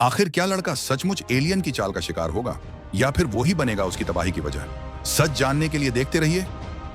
आखिर क्या लड़का सचमुच एलियन की चाल का शिकार होगा या फिर वो ही बनेगा उसकी तबाही की वजह? सच जानने के लिए देखते रहिए।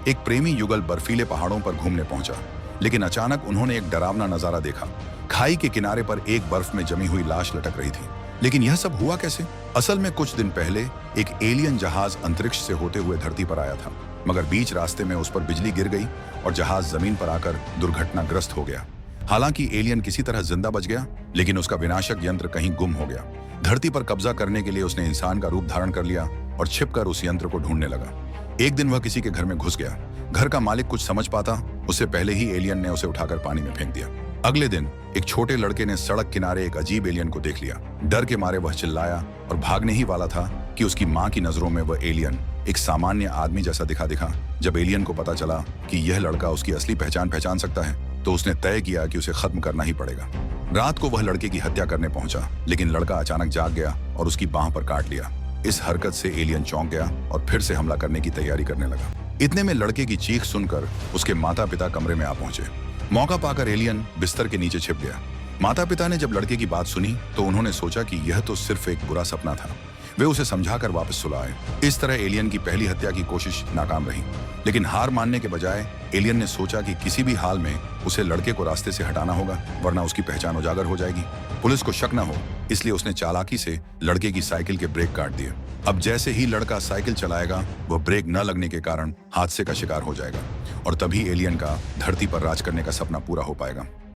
एक प्रेमी युगल बर्फीले पहाड़ों पर घूमने पहुंचा, लेकिन अचानक उन्होंने एक डरावना नजारा देखा। खाई के किनारे पर एक बर्फ में जमी हुई लाश लटक रही थी। लेकिन यह सब हुआ कैसे? असल में कुछ दिन पहले एक एलियन जहाज अंतरिक्ष से होते हुए धरती पर आया था, मगर बीच रास्ते में उस पर बिजली गिर गई और जहाज जमीन पर आकर दुर्घटनाग्रस्त हो गया। हालांकि एलियन किसी तरह जिंदा बच गया, लेकिन उसका विनाशक यंत्र कहीं गुम हो गया। धरती पर कब्जा करने के लिए उसने इंसान का रूप धारण कर लिया और छिपकर उस यंत्र को ढूंढने लगा। एक दिन वह किसी के घर में घुस गया। घर का मालिक कुछ समझ पाता उससे पहले ही एलियन ने उसे उठाकर पानी में फेंक दिया। अगले दिन एक छोटे लड़के ने सड़क किनारे एक अजीब एलियन को देख लिया। डर के मारे वह चिल्लाया और भागने ही वाला था कि उसकी माँ की नजरों में वह एलियन एक सामान्य आदमी जैसा दिखा। जब एलियन को पता चला कि यह लड़का उसकी असली पहचान सकता है, तो उसने तय किया कि उसे खत्म करना ही पड़ेगा। रात को वह लड़के की हत्या करने पहुंचा, लेकिन लड़का अचानक जाग गया और उसकी बांह पर काट लिया। इस हरकत से एलियन चौंक गया और फिर से हमला करने की तैयारी करने लगा। इतने में लड़के की चीख सुनकर उसके माता पिता कमरे में आ पहुंचे। मौका पाकर एलियन बिस्तर के नीचे छिप गया। माता पिता ने जब लड़के की बात सुनी तो उन्होंने सोचा कि यह तो सिर्फ एक बुरा सपना था। वे उसे समझाकर वापस सुलाए। इस तरह एलियन की पहली हत्या की कोशिश नाकाम रही, लेकिन हार मानने के बजाय एलियन ने सोचा कि किसी भी हाल में उसे लड़के को रास्ते से हटाना होगा, वरना उसकी पहचान उजागर हो जाएगी। पुलिस को शक न हो, इसलिए उसने चालाकी से लड़के की साइकिल के ब्रेक काट दिए। अब जैसे ही लड़का साइकिल चलाएगा, वह ब्रेक न लगने के कारण हादसे का शिकार हो जाएगा और तभी एलियन का धरती पर राज करने का सपना पूरा हो पाएगा।